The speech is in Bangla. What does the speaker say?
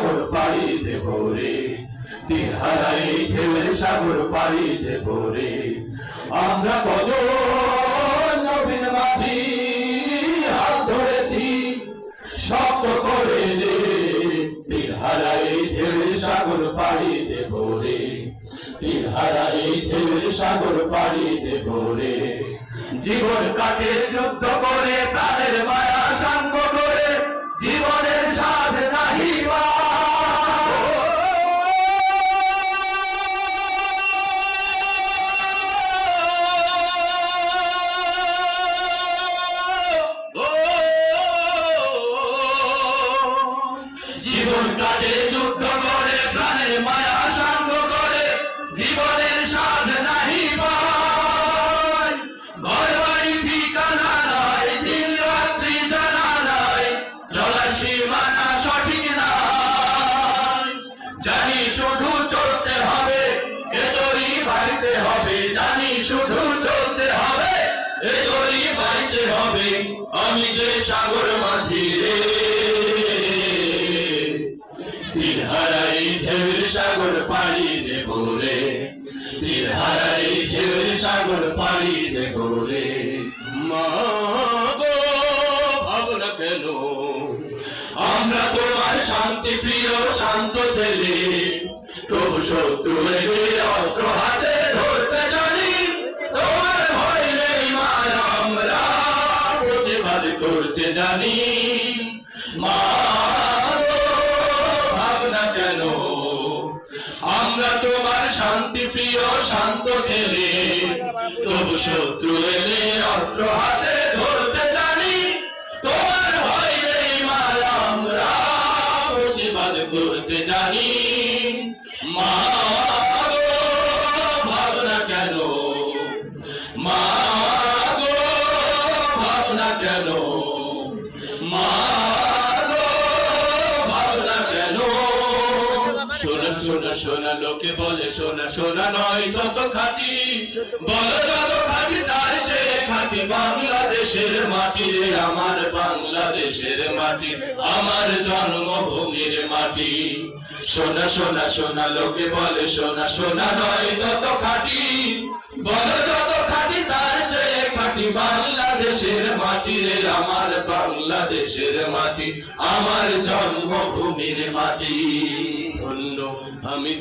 সাগর পাড়ি দেব রে, তীর হারাই ঢেউয়ের সাগর পাড়ি দেব রে। আমরা কত নবীন মাঝি হাত ধরেছি শক্ত করে রে, তীর হারাই ঢেউয়ের সাগর পাড়ি দেব রে, তীর হারাই ঢেউয়ের সাগর পাড়ি দেব রে। জীবন কাটে যুদ্ধ করে, প্রাণের মায়া সাঙ্গ করে, জীবনের স্বাদ নাহি জীবন কাটে যুদ্ধ করে, প্রাণের মায়া সাঙ্গ করে, জীবনের স্বাদ নাহি পায়। ঘর বাড়ি ঠিকানা নাই, দিন রাত্রি জানা নাই, চলার সীমানা সঠিক নাই। জানি শুধু চলতে হবে, এ দড়ি বাইতে হবে, জানি শুধু চলতে হবে, এ দড়ি বাইতে হবে। আমি যে সাগর মাঝি রে, তীর হারাই ঢেউয়ের সাগর পাড়ি দেব রে, তীর হারাই ঢেউয়ের সাগর পাড়ি দেব রে। মা গো ভাবনা কেন, আমরা তোমার শান্তি প্রিয় শান্ত ছেলে, তবু শত্রু এলে অস্ত্র হাতে ধরতে জানি, তোমার ভয় নেই মা, আমরা প্রতিবাদ করতে জানি। মা কেন, আমরা তোমার শান্তি প্রিয় শান্ত ছেলে, তবু শত্রু এলে অস্ত্র হাতে ধরতে জানি, তোমার ভয় নেই মা, আমরা প্রতিবাদ করতে জানি। মা গো ভাবনা কেন, মা গো ভাবনা কেন, মা সোনা সোনা লোকে বলে সোনা সোনা নয় তত খাঁটি, বলো যত খাঁটি তার চেয়ে খাঁটি বাংলাদেশের মাটি রে, আমার বাংলাদেশের মাটি, আমার জন্মভূমির মাটি। সোনা সোনা সোনা লোকে বলে সোনা সোনা নয় তত খাঁটি, বলো যত খাঁটি তার চেয়ে খাঁটি বাংলাদেশের মাটি রে, আমার বাংলাদেশের মাটি, আমার জন্মভূমির মাটি। ধন্য আমি।